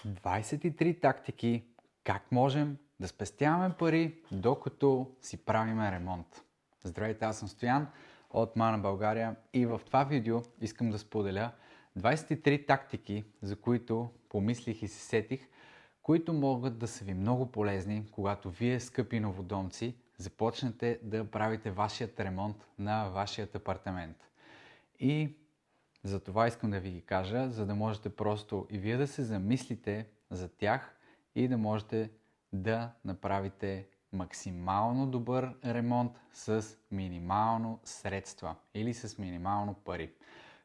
23 тактики как можем да спестяваме пари, докато си правиме ремонт. Здравейте, аз съм Стоян от Мана България и в това видео искам да споделя 23 тактики, за които помислих и се сетих, които могат да са ви много полезни, когато вие, скъпи новодомци, започнете да правите вашият ремонт на вашият апартамент. И за това искам да ви ги кажа, за да можете просто и вие да се замислите за тях и да можете да направите максимално добър ремонт с минимално средства или с минимално пари.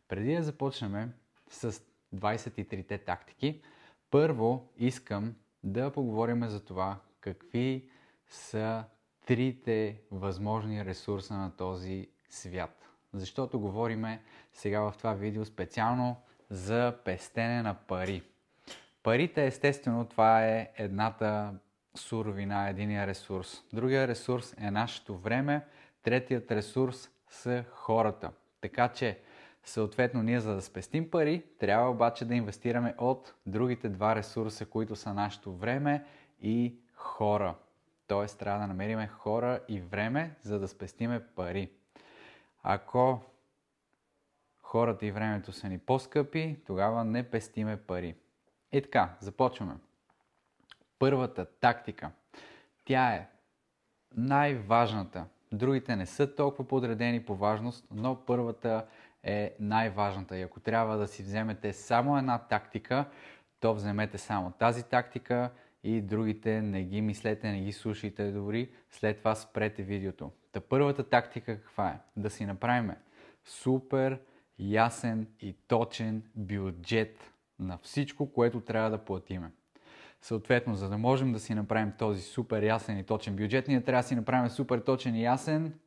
Преди да започнем с 23-те тактики, първо искам да поговорим за това какви са трите възможни ресурса на този свят. Защото говориме сега в това видео специално за пестене на пари. Парите, естествено, това е едната суровина, единия ресурс. Другия ресурс е нашето време, третият ресурс са хората. Така че, съответно, ние за да спестим пари, трябва обаче да инвестираме от другите два ресурса, които са нашето време и хора. Тоест, трябва да намерим хора и време, за да спестиме пари. Ако хората и времето са ни по-скъпи, тогава не пестиме пари. И така, започваме. Първата тактика. Тя е най-важната. Другите не са толкова подредени по важност, но първата е най-важната. И ако трябва да си вземете само една тактика, то вземете само тази тактика и другите не ги мислете, не ги слушайте дори. След това спрете видеото. Та първата тактика каква е? Да си направим супер ясен и точен бюджет на всичко, което трябва да платиме. Съответно, за да можем да си направим този супер ясен и точен бюджет, ние трябва да си направим супер точен и ясен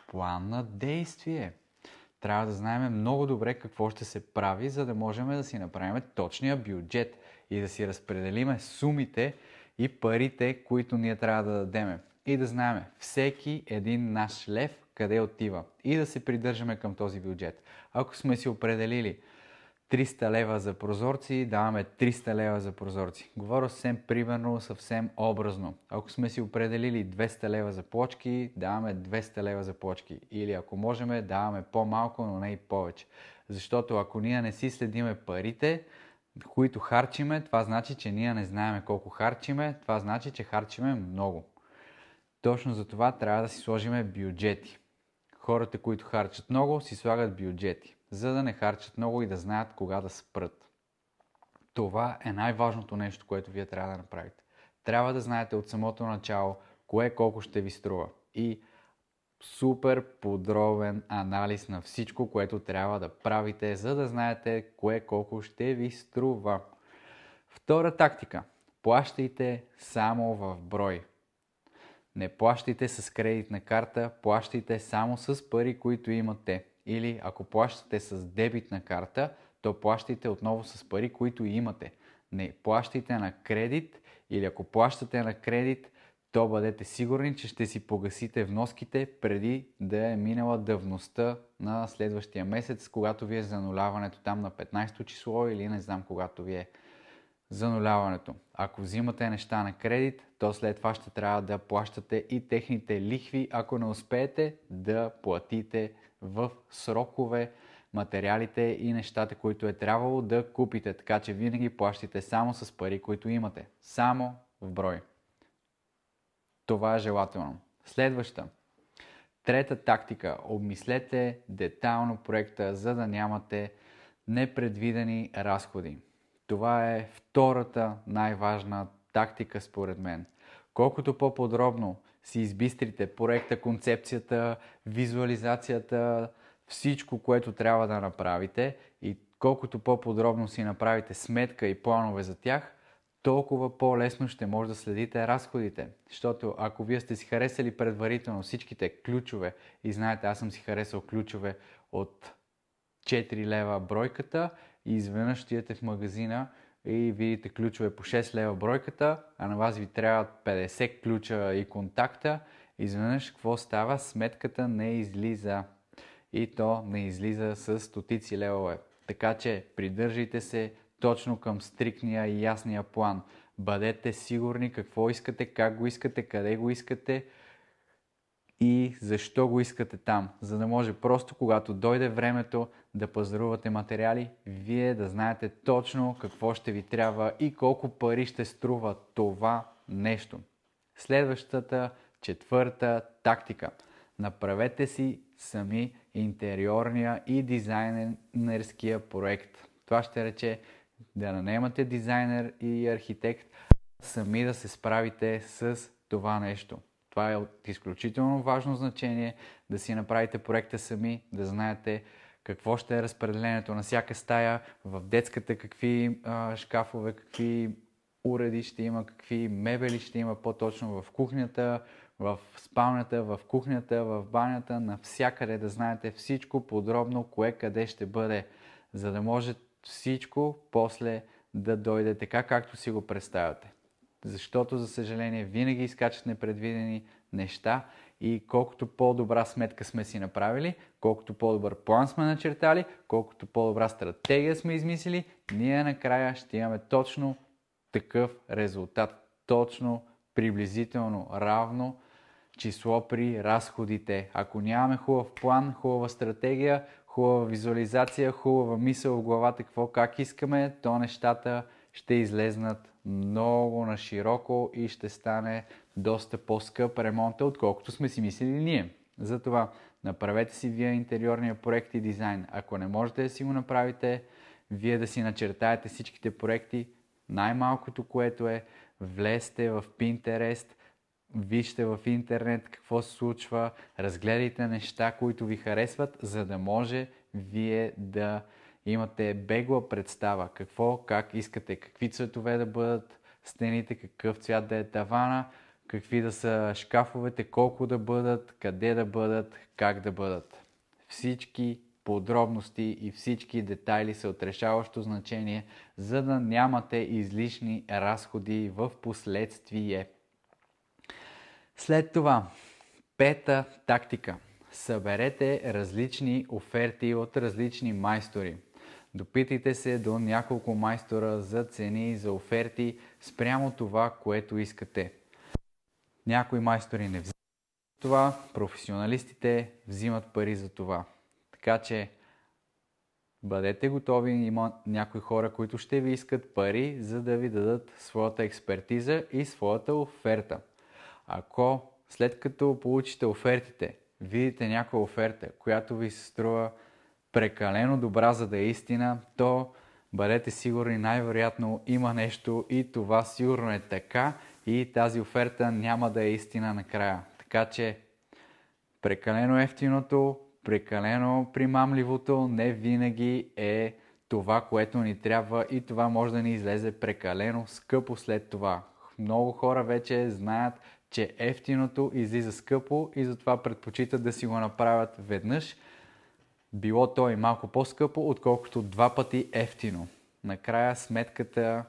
план на действие. Трябва да знаем много добре какво ще се прави, за да можем да си направим точния бюджет и да си разпределиме сумите и парите, които ние трябва да дадем. И да знаем всеки един наш лев къде отива и да се придържаме към този бюджет. Ако сме си определили 300 лева за прозорци, даваме 300 лева за прозорци. Говоря съвсем примерно, съвсем образно. Ако сме си определили 200 лева за плочки, даваме 200 лева за плочки. Или ако можем, даваме по-малко, но не и повече. Защото ако ние не си следиме парите, които харчиме, това значи, че ние не знаем колко харчиме, това значи, че харчиме много. Точно за това трябва да си сложиме бюджети. Хората, които харчат много, си слагат бюджети, за да не харчат много и да знаят кога да спрат. Това е най-важното нещо, което вие трябва да направите. Трябва да знаете от самото начало кое колко ще ви струва и супер подробен анализ на всичко, което трябва да правите, за да знаете кое колко ще ви струва. Втора тактика. Плащайте само в брой. Не плащайте с кредитна карта, плащайте само с пари, които имате. Или ако плащате с дебитна карта, то плащайте отново с пари, които имате. Не плащайте на кредит или ако плащате на кредит, то бъдете сигурни, че ще си погасите вноските преди да е минала давността на следващия месец, когато ви е зануляването там на 15 число или не знам когато ви е зануляването. Ако взимате неща на кредит, то след това ще трябва да плащате и техните лихви, ако не успеете да платите в срокове материалите и нещата, които е трябвало да купите. Така че винаги плащате само с пари, които имате. Само в брой. Това е желателно. Следваща. Трета тактика. Обмислете детайлно проекта, за да нямате непредвидени разходи. Това е втората най-важна тактика според мен. Колкото по-подробно си избистрите проекта, концепцията, визуализацията, всичко, което трябва да направите и колкото по-подробно си направите сметка и планове за тях, толкова по-лесно ще може да следите разходите. Защото ако вие сте си харесали предварително всичките ключове и знаете, аз съм си харесал ключове от 4 лева бройката и изведнъж отидете в магазина и видите ключове по 6 лева бройката, а на вас ви трябват 50 ключа и контакта, изведнъж какво става? Сметката не излиза. И то не излиза с стотици левове. Така че придържайте се точно към стриктния и ясния план. Бъдете сигурни какво искате, как го искате, къде го искате и защо го искате там, за да може просто когато дойде времето да пазарувате материали, вие да знаете точно какво ще ви трябва и колко пари ще струва това нещо. Следващата, четвърта тактика. Направете си сами интериорния и дизайнерския проект. Това ще рече да наемате дизайнер и архитект, сами да се справите с това нещо. Това е от изключително важно значение да си направите проекта сами, да знаете какво ще е разпределението на всяка стая, в детската какви шкафове, какви уреди ще има, какви мебели ще има по-точно в кухнята, в спалнята, в кухнята, в банята, навсякъде да знаете всичко подробно, кое къде ще бъде, за да може всичко после да дойде така, както си го представяте. Защото, за съжаление, винаги изкачат непредвидени неща и колкото по-добра сметка сме си направили, колкото по-добър план сме начертали, колкото по-добра стратегия сме измислили, ние накрая ще имаме точно такъв резултат. Точно, приблизително, равно число при разходите. Ако нямаме хубав план, хубава стратегия, хубава визуализация, хубава мисъл в главата как искаме, то нещата ще излезнат много на широко и ще стане доста по-скъп ремонта, отколкото сме си мислили ние. Затова направете си вие интериорния проект и дизайн. Ако не можете да си го направите, вие да си начертаете всичките проекти, най-малкото което е, влезте в Pinterest, вижте в интернет какво се случва, разгледайте неща, които ви харесват, за да може вие да имате бегла представа как искате, какви цветове да бъдат стените, какъв цвят да е тавана, какви да са шкафовете, колко да бъдат, къде да бъдат, как да бъдат. Всички подробности и всички детайли са от решаващо значение, за да нямате излишни разходи в последствие. След това, пета тактика. Съберете различни оферти от различни майстори. Допитайте се до няколко майстора за цени, за оферти спрямо това, което искате. Някои майстори не взимат това, професионалистите взимат пари за това. Така че бъдете готови, има някои хора, които ще ви искат пари, за да ви дадат своята експертиза и своята оферта. Ако след като получите офертите, видите някаква оферта, която ви се струва прекалено добра, за да е истина, то бъдете сигурни, най-вероятно има нещо и това сигурно е така и тази оферта няма да е истина накрая. Така че прекалено ефтиното, прекалено примамливото не винаги е това, което ни трябва и това може да ни излезе прекалено скъпо след това. Много хора вече знаят, че ефтиното излиза скъпо и затова предпочитат да си го направят веднъж. Било то и малко по-скъпо, отколкото 2 пъти ефтино. Накрая сметката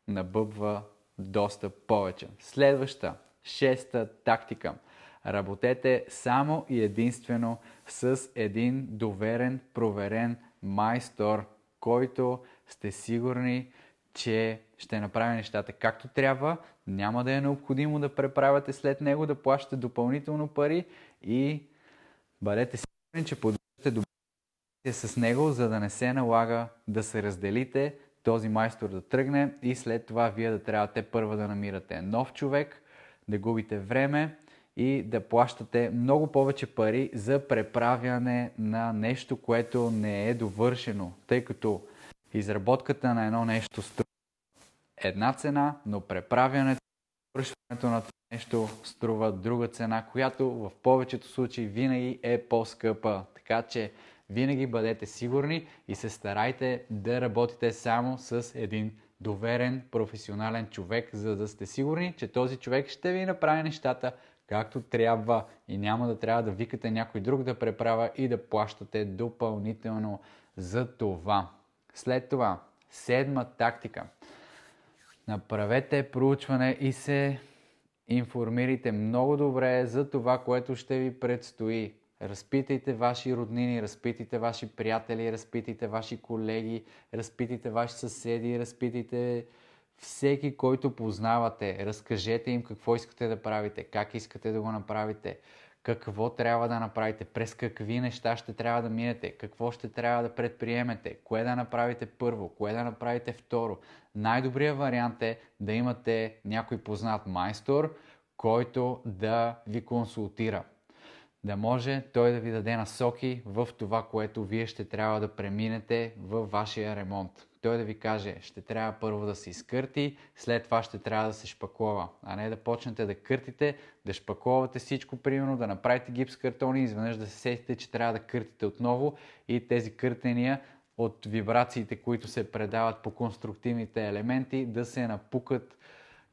набъбва доста повече. Следваща, 6-та тактика. Работете само и единствено с един доверен, проверен майстор, който сте сигурни, че ще направи нещата както трябва, няма да е необходимо да преправяте след него, да плащате допълнително пари и бъдете сигурни, че поддържате добре с него, за да не се налага да се разделите, този майстор да тръгне и след това вие да трябва първа да намирате нов човек, да губите време и да плащате много повече пари за преправяне на нещо, което не е довършено, тъй като изработката на едно нещо струва една цена, но преправянето, довършването на това нещо струва друга цена, която в повечето случаи винаги е по-скъпа. Така че винаги бъдете сигурни и се старайте да работите само с един доверен, професионален човек, за да сте сигурни, че този човек ще ви направи нещата както трябва и няма да трябва да викате някой друг да преправя и да плащате допълнително за това. След това, 7-ма тактика. Направете проучване и се информирайте много добре за това, което ще ви предстои. Разпитайте ваши роднини, разпитайте ваши приятели, разпитайте ваши колеги, разпитайте ваши съседи, разпитайте всеки, който познавате. Разкажете им какво искате да правите, как искате да го направите, какво трябва да направите, през какви неща ще трябва да минете, какво ще трябва да предприемете, кое да направите първо, кое да направите второ. Най-добрият вариант е да имате някой познат майстор, който да ви консултира. Да може той да ви даде насоки в това, което вие ще трябва да преминете във вашия ремонт. Той да ви каже, ще трябва първо да се изкърти, след това ще трябва да се шпаклова, а не да почнете да къртите, да шпакловате всичко, примерно да направите гипс картони и изведнъж да се сетите, че трябва да къртите отново и тези къртения от вибрациите, които се предават по конструктивните елементи, да се напукат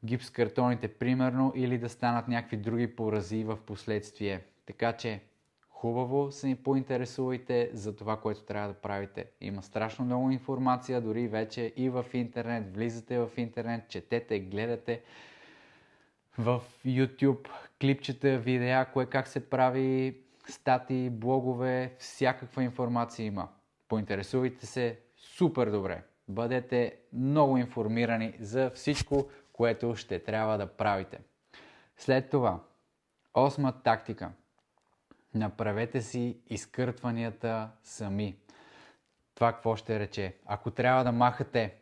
гипс картоните, примерно, или да станат някакви други порази в последствие. Така че хубаво се ни поинтересувайте за това, което трябва да правите. Има страшно много информация, дори вече и в интернет. Влизате в интернет, четете, гледате в YouTube клипчета, видеа, кое как се прави, статии, блогове, всякаква информация има. Поинтересувайте се супер добре. Бъдете много информирани за всичко, което ще трябва да правите. След това, 8 тактика. Направете си изкъртванията сами. Това какво ще рече? Ако трябва да махате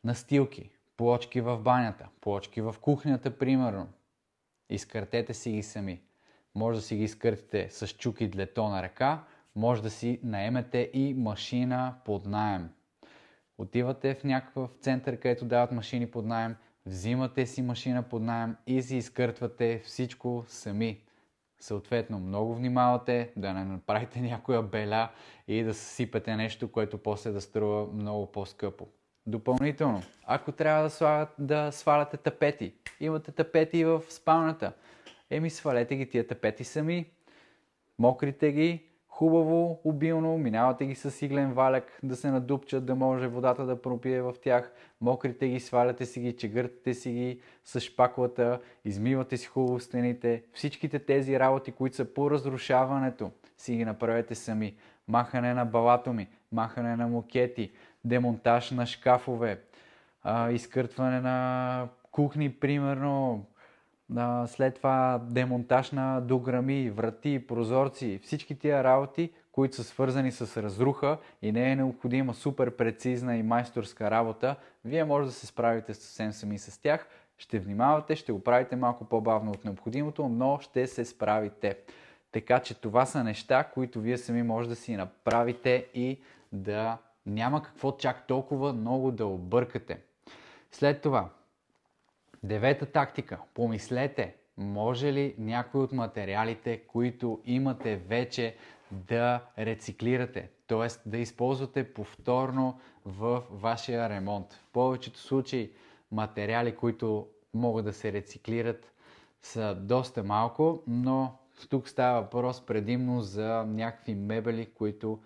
настилки, плочки в банята, плочки в кухнята, примерно, изкъртете си ги сами. Може да си ги изкъртите с чук и длето на ръка, може да си наемете и машина под наем. Отивате в някакъв център, където дават машини под наем, взимате си машина под наем и си изкъртвате всичко сами. Съответно, много внимавате да не направите някоя беля и да съсипете нещо, което после да струва много по-скъпо. Допълнително, ако трябва да сваляте тапети, имате тапети в спалнята, свалете ги тия тапети сами, мокрите ги, хубаво, обилно, минавате ги с иглен валяк да се надупчат, да може водата да пропие в тях, мокрите ги, сваляте си ги, чегъртате си ги с шпаклата, измивате си хубаво стените. Всичките тези работи, които са по разрушаването, си ги направете сами. Махане на балатоми, махане на мокети, демонтаж на шкафове, изкъртване на кухни, примерно, след това демонтаж на дограми, врати, прозорци, всички тия работи, които са свързани с разруха и не е необходима супер прецизна и майсторска работа, вие може да се справите съвсем сами с тях. Ще внимавате, ще го правите малко по-бавно от необходимото, но ще се справите. Така че това са неща, които вие сами може да си направите и да няма какво чак толкова много да объркате. След това, 9-та тактика. Помислете, може ли някой от материалите, които имате вече, да рециклирате, т.е. да използвате повторно в вашия ремонт. В повечето случаи материали, които могат да се рециклират, са доста малко, но тук става въпрос предимно за някакви мебели, които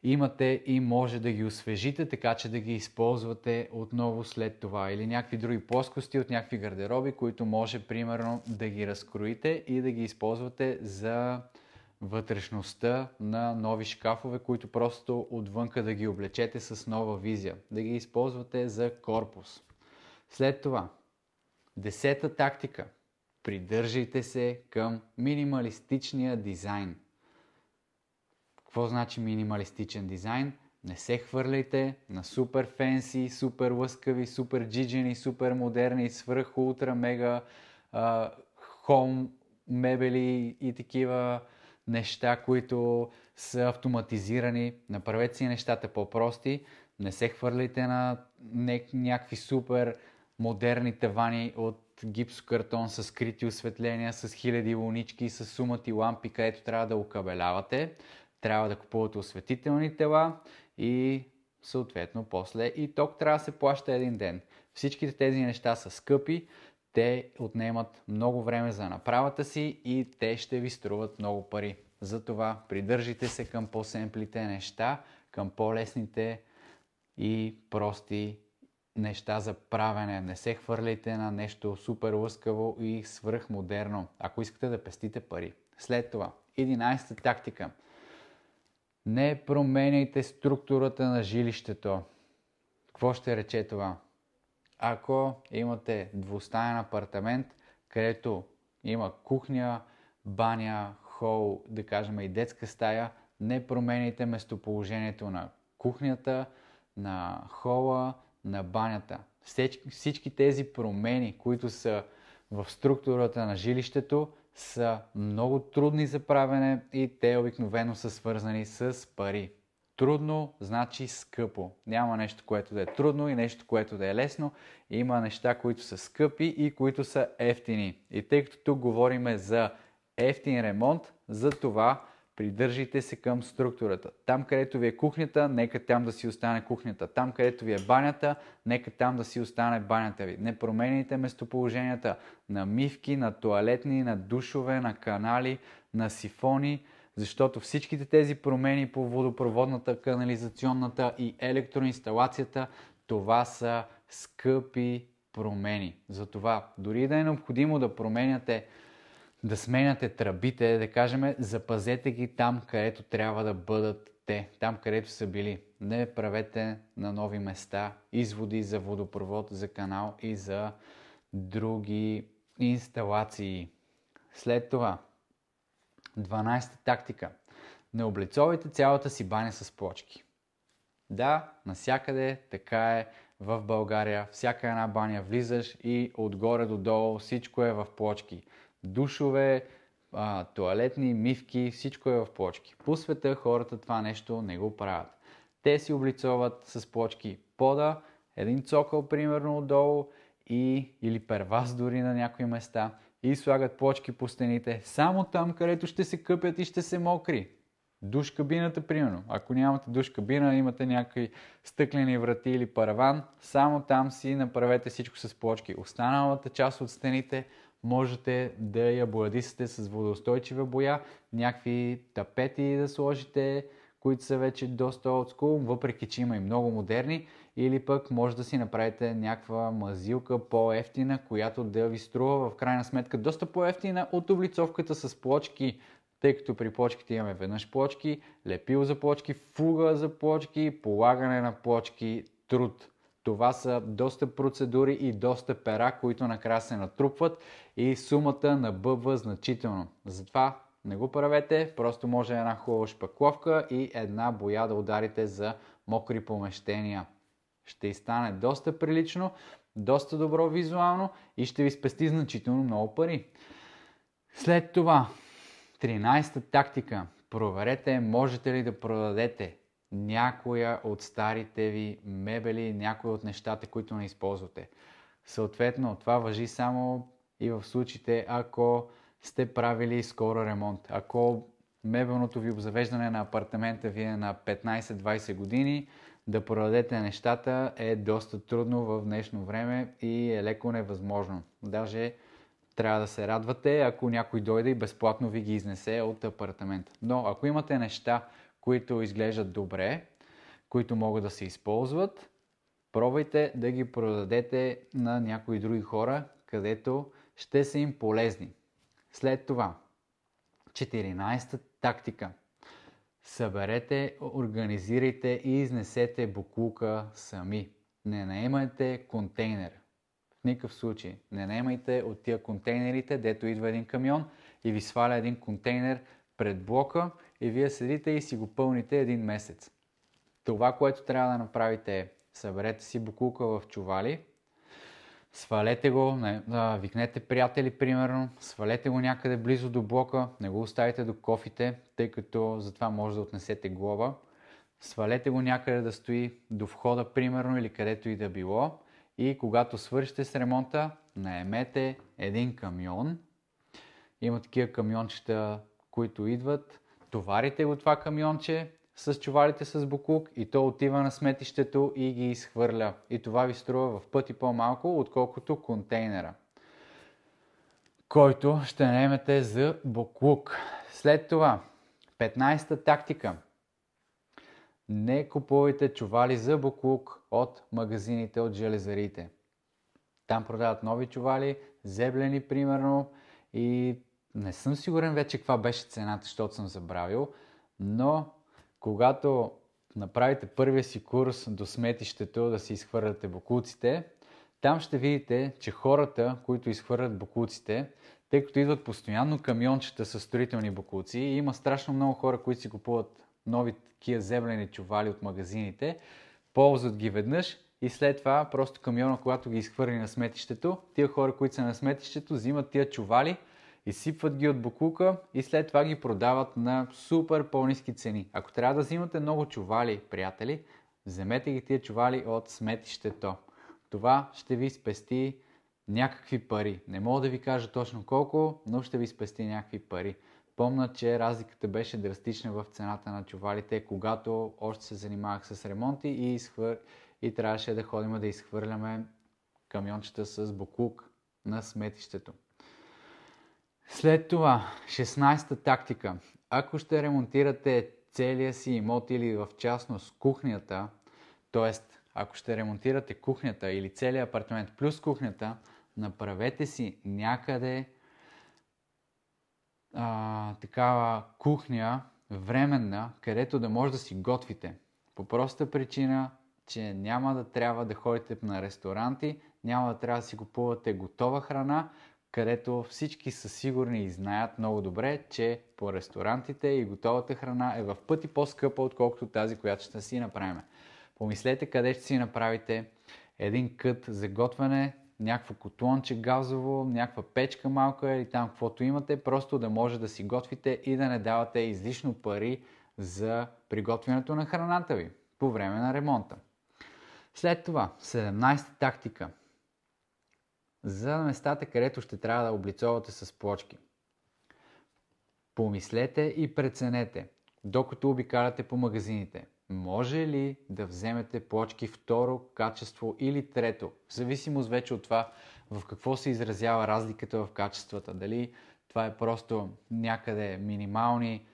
имате и може да ги освежите, така че да ги използвате отново след това. Или някакви други плоскости от някакви гардероби, които може примерно да ги разкроите и да ги използвате за вътрешността на нови шкафове, които просто отвънка да ги облечете с нова визия. Да ги използвате за корпус. След това, 10-та тактика. Придържайте се към минималистичния дизайн. Какво значи минималистичен дизайн? Не се хвърляйте на супер фенси, супер лъскави, супер джиджени, супер модерни, свръх, ултра, мега, хом мебели и такива неща, които са автоматизирани. Направете си нещата по-прости. Не се хвърляйте на някакви супер модерни тавани от гипсокартон с скрити осветления, с хиляди лунички, с сумати лампи, където трябва да окабелявате. Трябва да купувате осветителни тела и съответно после и ток трябва да се плаща един ден. Всичките тези неща са скъпи, те отнемат много време за направата си и те ще ви струват много пари. Затова придържите се към по-семплите неща, към по-лесните и прости неща за правене. Не се хвърляйте на нещо супер лъскаво и свръхмодерно, ако искате да пестите пари. След това, 11-та тактика. Не променяйте структурата на жилището. Какво ще рече това? Ако имате двустаен апартамент, където има кухня, баня, хол, да кажем и детска стая, не променяйте местоположението на кухнята, на хола, на банята. Всички тези промени, които са в структурата на жилището, са много трудни за правене и те обикновено са свързани с пари. Трудно значи скъпо. Няма нещо, което да е трудно и нещо, което да е лесно. Има неща, които са скъпи и които са ефтини. И тъй като тук говорим за ефтин ремонт, за това придържайте се към структурата. Там, където ви е кухнята, нека там да си остане кухнята. Там, където ви е банята, нека там да си остане банята ви. Не променяйте местоположенията на мивки, на тоалетни, на душове, на канали, на сифони, защото всичките тези промени по водопроводната, канализационната и електроинсталацията, това са скъпи промени. Затова, дори да е необходимо да сменяте тръбите, да кажем, запазете ги там, където трябва да бъдат те, там, където са били. Не правете на нови места изводи за водопровод, за канал и за други инсталации. След това, 12-та тактика. Не облицовайте цялата си баня с плочки. Да, навсякъде така е в България. Всяка една баня влизаш и отгоре до долу всичко е в плочки. Душове, тоалетни, мивки, всичко е в плочки. По света хората това нещо не го правят. Те си облицоват с плочки пода, един цокъл примерно отдолу или перваз дори на някои места и слагат плочки по стените само там, където ще се къпят и ще се мокри. Душ кабината, примерно. Ако нямате душ кабина, имате някакви стъклени врати или параван, само там си направете всичко с плочки. Останалата част от стените можете да я боядисате с водоустойчива боя, някакви тапети да сложите, които са вече доста олдскул, въпреки че има и много модерни, или пък може да си направите някаква мазилка по-ефтина, която да ви струва в крайна сметка доста по-ефтина от облицовката с плочки, тъй като при плочките имаме веднъж плочки, лепило за плочки, фуга за плочки, полагане на плочки, труд. Това са доста процедури и доста пера, които накрая се натрупват и сумата набъбва значително. Затова не го правете, просто може една хубава шпакловка и една боя да ударите за мокри помещения. Ще и стане доста прилично, доста добро визуално и ще ви спести значително много пари. След това, 13-та тактика. Проверете, можете ли да продадете някоя от старите ви мебели, някои от нещата, които не използвате. Съответно, това важи само и в случаите, ако сте правили скоро ремонт. Ако мебелното ви обзавеждане на апартамента ви е на 15-20 години, да продадете нещата е доста трудно в днешно време и е леко невъзможно. Даже трябва да се радвате, ако някой дойде и безплатно ви ги изнесе от апартамента. Но ако имате неща, които изглеждат добре, които могат да се използват, пробвайте да ги продадете на някои други хора, където ще са им полезни. След това, 14-та тактика. Съберете, организирайте и изнесете боклука сами. Не наемайте контейнер. В никакъв случай. Не наемайте от тия контейнерите, дето идва един камион и ви сваля един контейнер пред блока и вие седите и си го пълните един месец. Това, което трябва да направите е съберете си боклука в чували, свалете го, викнете приятели примерно, свалете го някъде близо до блока, не го оставите до кофите, тъй като затова може да отнесете глоба. Свалете го някъде да стои до входа примерно или където и да било и когато свършите с ремонта, наемете един камион. Има такива камиончета, които идват, товарите го това камионче с чувалите с боклук и то отива на сметището и ги изхвърля. И това ви струва в пъти по-малко, отколкото контейнера, който ще наемете за боклук. След това, 15-та тактика. Не купувайте чували за боклук от магазините, от железарите. Там продават нови чували, зеблени примерно и не съм сигурен вече каква беше цената, защото съм забравил, но когато направите първия си курс до сметището да си изхвърляте боклуците, там ще видите, че хората, които изхвърлят боклуците, тъй като идват постоянно камиончета с строителни боклуци и има страшно много хора, които си купуват нови такива зеблени чували от магазините, ползват ги веднъж и след това просто камиона, когато ги изхвърли на сметището, тия хора, които са на сметището, взимат тия чували, изсипват ги от боклука и след това ги продават на супер по-ниски цени. Ако трябва да взимате много чували, приятели, вземете ги тия чували от сметището. Това ще ви спести някакви пари. Не мога да ви кажа точно колко, но ще ви спести някакви пари. Помня, че разликата беше драстична в цената на чувалите, когато още се занимавах с ремонти и трябваше да ходим да изхвърляме камиончета с боклук на сметището. След това, 16-та тактика. Ако ще ремонтирате целия си имот или в частност кухнята, т.е. ако ще ремонтирате кухнята или целият апартамент плюс кухнята, направете си някъде такава кухня временна, където да може да си готвите. По проста причина, че няма да трябва да ходите на ресторанти, няма да трябва да си купувате готова храна, където всички са сигурни и знаят много добре, че по ресторантите и готовата храна е в пъти по-скъпа, отколкото тази, която ще си направим. Помислете къде ще си направите един кът за готвене, някакво котлонче газово, някаква печка малка или там каквото имате, просто да може да си готвите и да не давате излишно пари за приготвянето на храната ви по време на ремонта. След това, 17-та тактика. За местата, където ще трябва да облицовате с плочки. Помислете и преценете, докато обикаляте по магазините. Може ли да вземете плочки второ качество или трето? В зависимост вече от това в какво се изразява разликата в качествата. Дали това е просто някъде минимални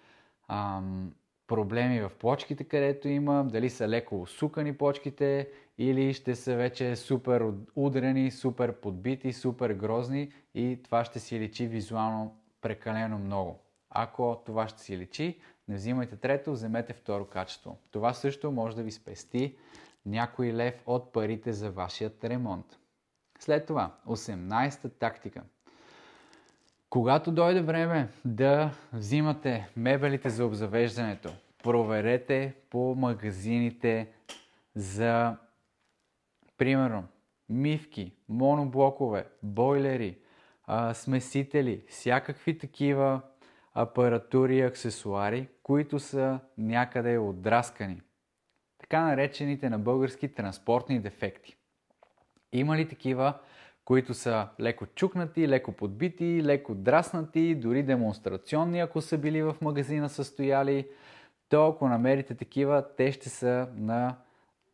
проблеми в плочките, където има, дали са леко усукани плочките или ще са вече супер удрени, супер подбити, супер грозни и това ще си личи визуално прекалено много. Ако това ще си личи, не взимайте трето, вземете второ качество. Това също може да ви спести някой лев от парите за вашият ремонт. След това, 18-та тактика. Когато дойде време да взимате мебелите за обзавеждането, проверете по магазините за, примерно, мивки, моноблокове, бойлери, смесители, всякакви такива апаратури и аксесуари, които са някъде отдраскани. Така наречените на български транспортни дефекти. Има ли такива, които са леко чукнати, леко подбити, леко драснати, дори демонстрационни, ако са били в магазина са стояли, то ако намерите такива, те ще са на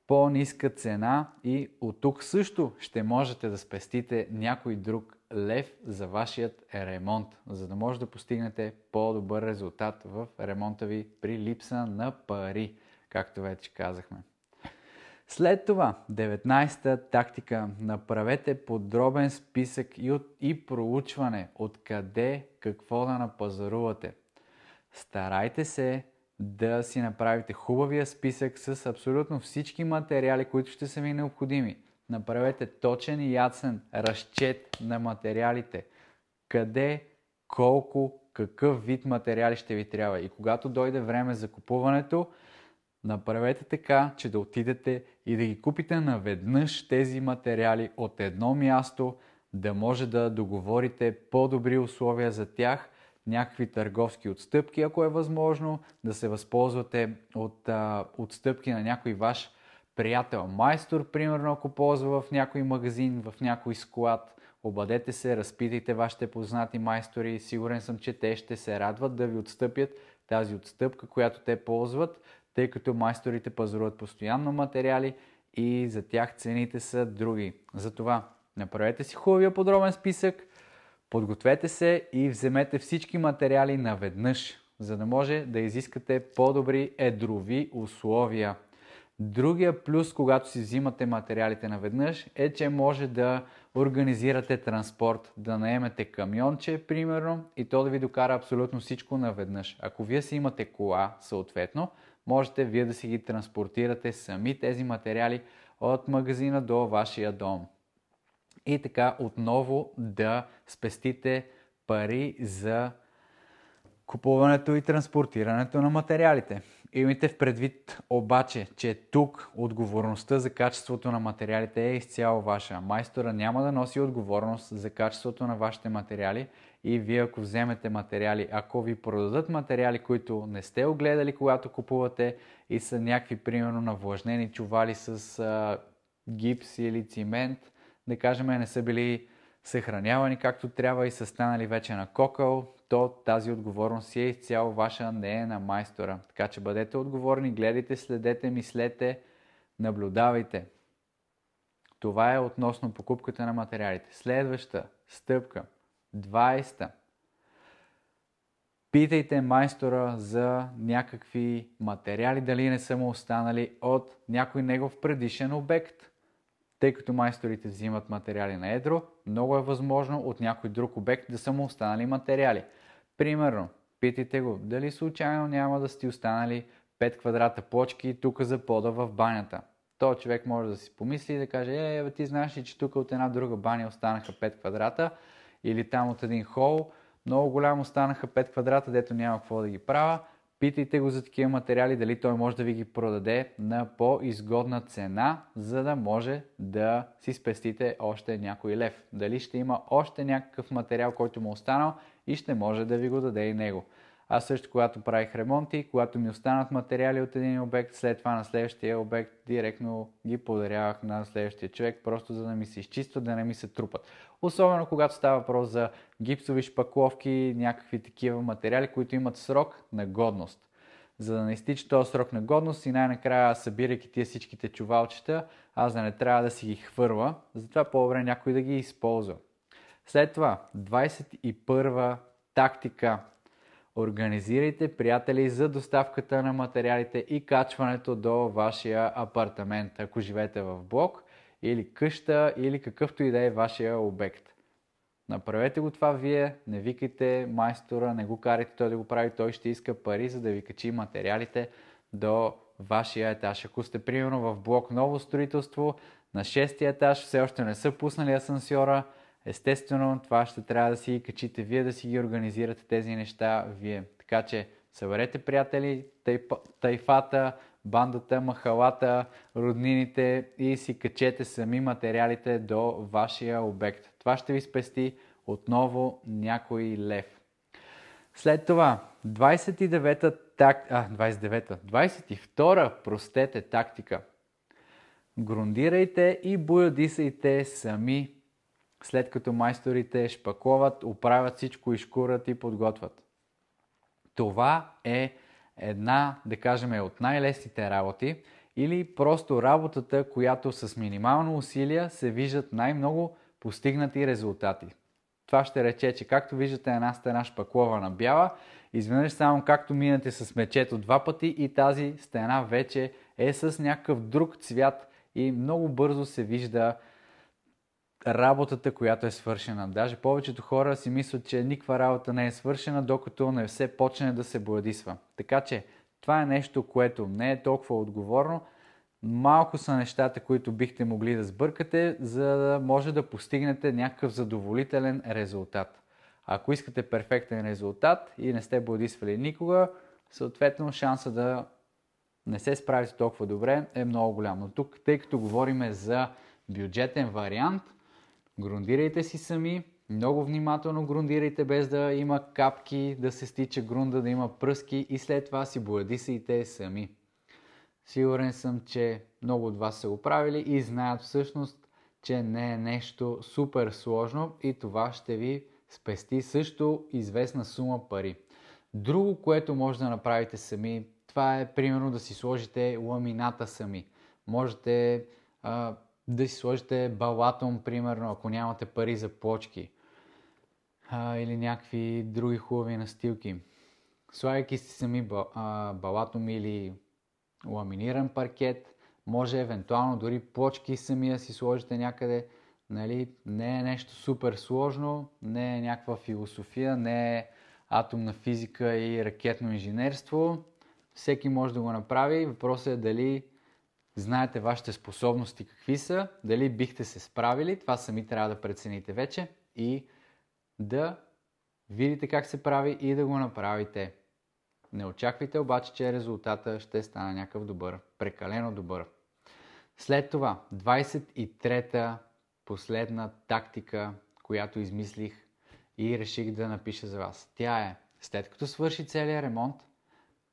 по-ниска цена и от тук също ще можете да спестите някой друг лев за вашият ремонт, за да може да постигнете по-добър резултат в ремонта ви при липса на пари, както вече казахме. След това, 19-та тактика. Направете подробен списък и проучване откъде какво да напазарувате. Старайте се да си направите хубавия списък с абсолютно всички материали, които ще са ви необходими. Направете точен и ясен разчет на материалите. Къде, колко, какъв вид материали ще ви трябва. И когато дойде време за купуването, направете така, че да отидете и да ги купите наведнъж тези материали от едно място, да може да договорите по-добри условия за тях, някакви търговски отстъпки, ако е възможно, да се възползвате от отстъпки на някой ваш приятел майстор, примерно, ако ползва в някой магазин, в някой склад. Обадете се, разпитайте вашите познати майстори. Сигурен съм, че те ще се радват да ви отстъпят тази отстъпка, която те ползват, тъй като майсторите пазаруват постоянно материали и за тях цените са други. Затова направете си хубавия подробен списък, подгответе се и вземете всички материали наведнъж, за да може да изискате по-добри едрови условия. Другия плюс, когато си взимате материалите наведнъж, е, че може да организирате транспорт, да наемете камионче, примерно, и то да ви докара абсолютно всичко наведнъж. Ако вие си имате кола, съответно, можете вие да си ги транспортирате сами тези материали от магазина до вашия дом. И така отново да спестите пари за купуването и транспортирането на материалите. Имайте в предвид обаче, че тук отговорността за качеството на материалите е изцяло ваша. Майстора няма да носи отговорност за качеството на вашите материали и вие ако вземете материали, ако ви продадат материали, които не сте огледали когато купувате и са някакви примерно навлажнени чували с гипс или цимент, да кажем не са били съхранявани както трябва и са станали вече на кокъл, то тази отговорност е изцяло ваша, не е на майстора. Така че бъдете отговорни, гледайте, следете, мислете, наблюдавайте. Това е относно покупката на материалите. Следваща стъпка, 20-та. Питайте майстора за някакви материали, дали не са му останали от някой негов предишен обект. Тъй като майсторите взимат материали на едро, много е възможно от някой друг обект да са му останали материали. Примерно, питайте го, дали случайно няма да сте останали 5 квадрата плочки тук за пода в банята. То човек може да си помисли и да каже, ти знаеш ли, че тук от една друга баня останаха 5 квадрата или там от един хол, много голямо останаха 5 квадрата, дето няма какво да ги правя. Питайте го за такива материали, дали той може да ви ги продаде на по-изгодна цена, за да може да си спестите още някой лев. Дали ще има още някакъв материал, който му останал и ще може да ви го даде и него. Аз също, когато правих ремонти, когато ми останат материали от един обект, след това на следващия обект директно ги подарявах на следващия човек, просто за да ми се изчистват, да не ми се трупат. Особено когато става въпрос за гипсови шпакловки, някакви такива материали, които имат срок на годност. За да не изтича този срок на годност и най-накрая, събирайки тия всичките чувалчета, аз да не трябва да си ги хвърля, затова по-добре някой да ги използва. След това, 21 тактика. Организирайте приятели за доставката на материалите и качването до вашия апартамент, ако живеете в блок или къща или какъвто и да е вашия обект. Направете го това вие, не викайте майстора, не го карайте той да го прави, той ще иска пари, за да ви качи материалите до вашия етаж. Ако сте примерно в блок ново строителство, на 6-ти етаж все още не са пуснали асансьора, естествено, това ще трябва да си ги качите вие, да си ги организирате тези неща вие. Така че съберете приятели, тайфата, бандата, махалата, роднините и си качете сами материалите до вашия обект. Това ще ви спести отново някой лев. След това, 22 тактика. Грундирайте и боядисайте сами, след като майсторите шпакловат, оправят всичко, изкурат и подготвят. Това е една, да кажем, от най-лесните работи или просто работата, която с минимално усилия се виждат най-много постигнати резултати. Това ще рече, че както виждате една стена шпаклована бяла, изведнъж само както минете с мечето 2 пъти и тази стена вече е с някакъв друг цвят и много бързо се вижда работата, която е свършена. Даже повечето хора си мислят, че никаква работа не е свършена, докато не се почне да се боядисва. Така че това е нещо, което не е толкова отговорно. Малко са нещата, които бихте могли да сбъркате, за да може да постигнете някакъв задоволителен резултат. Ако искате перфектен резултат и не сте боядисвали никога, съответно шанса да не се справите толкова добре е много голям. Но тук, тъй като говорим за бюджетен вариант, грундирайте си сами, много внимателно грундирайте без да има капки, да се стича грунда, да има пръски и след това си боядисайте сами. Сигурен съм, че много от вас са го правили и знаят всъщност, че не е нещо супер сложно и това ще ви спести също известна сума пари. Друго, което може да направите сами, това е примерно да си сложите ламината сами. Можете да си сложите балатон, примерно, ако нямате пари за плочки или някакви други хубави настилки. Слагайки си сами балатон или ламиниран паркет, може евентуално дори плочки самия си сложите някъде. Нали? Не е нещо супер сложно, не е някаква философия, не е атомна физика и ракетно инженерство. Всеки може да го направи. Въпросът е дали знаете вашите способности какви са, дали бихте се справили. Това сами трябва да прецените вече и да видите как се прави и да го направите. Не очаквайте обаче, че резултата ще стане някакъв добър, прекалено добър. След това, 23-та последна тактика, която измислих и реших да напиша за вас. Тя е, след като свърши целият ремонт,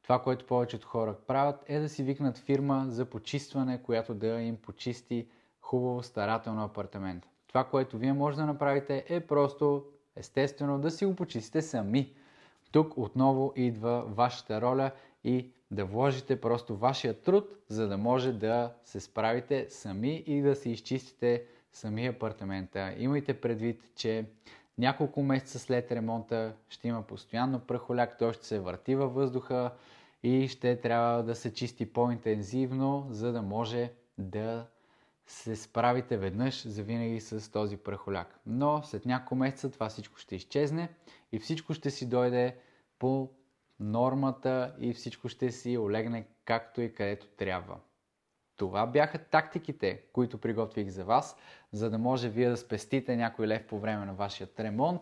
това, което повечето хора правят, е да си викнат фирма за почистване, която да им почисти хубаво старателно апартамент. Това, което вие може да направите, е просто, естествено, да си го почистите сами. Тук отново идва вашата роля и да вложите просто вашия труд, за да може да се справите сами и да си изчистите сами апартамента. Имайте предвид, че няколко месеца след ремонта ще има постоянно прахоляк, той ще се върти във въздуха и ще трябва да се чисти по-интензивно, за да може да се справите веднъж завинаги с този прахоляк. Но след няколко месеца това всичко ще изчезне и всичко ще си дойде по нормата и всичко ще си олегне както и където трябва. Това бяха тактиките, които приготвих за вас, за да може вие да спестите някой лев по време на вашия ремонт.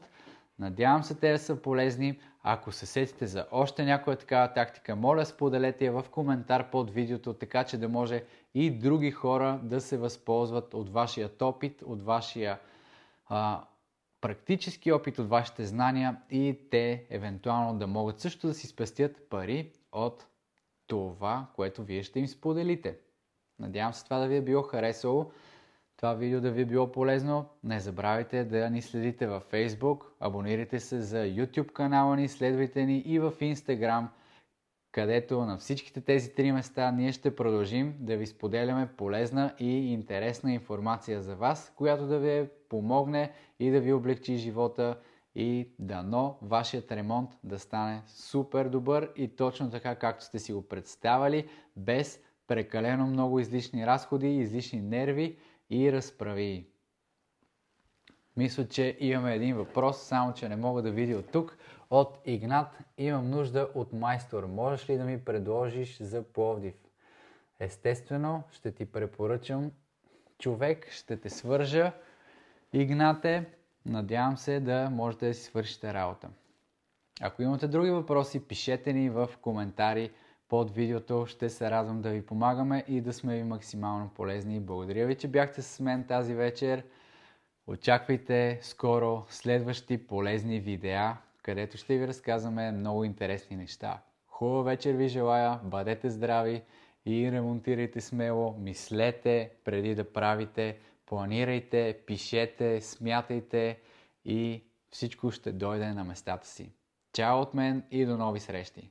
Надявам се те да са полезни. Ако се сетите за още някоя такава тактика, моля споделете я в коментар под видеото, така че да може и други хора да се възползват от вашия опит, от вашия практически опит, от вашите знания и те евентуално да могат също да си спестят пари от това, което вие ще им споделите. Надявам се това да ви е било харесало, това видео да ви е било полезно. Не забравяйте да ни следите във Facebook, абонирайте се за YouTube канала ни, следвайте ни и в Instagram, където на всичките тези три места ние ще продължим да ви споделяме полезна и интересна информация за вас, която да ви помогне и да ви облегчи живота и дано вашият ремонт да стане супер добър и точно така, както сте си го представили, без прекалено много излишни разходи, излишни нерви и разправи. Мисля, че имаме един въпрос, само че не мога да видя от тук. От Игнат: имам нужда от майстор. Можеш ли да ми предложиш за Пловдив? Естествено, ще ти препоръчам човек, ще те свържа. Игнате, надявам се да можете да си свършите работа. Ако имате други въпроси, пишете ни в коментари под видеото. Ще се радвам да ви помагаме и да сме ви максимално полезни. Благодаря ви, че бяхте с мен тази вечер. Очаквайте скоро следващи полезни видеа, където ще ви разказваме много интересни неща. Хубава вечер ви желая, бъдете здрави и ремонтирайте смело, мислете преди да правите, планирайте, пишете, смятайте и всичко ще дойде на местата си. Чао от мен и до нови срещи!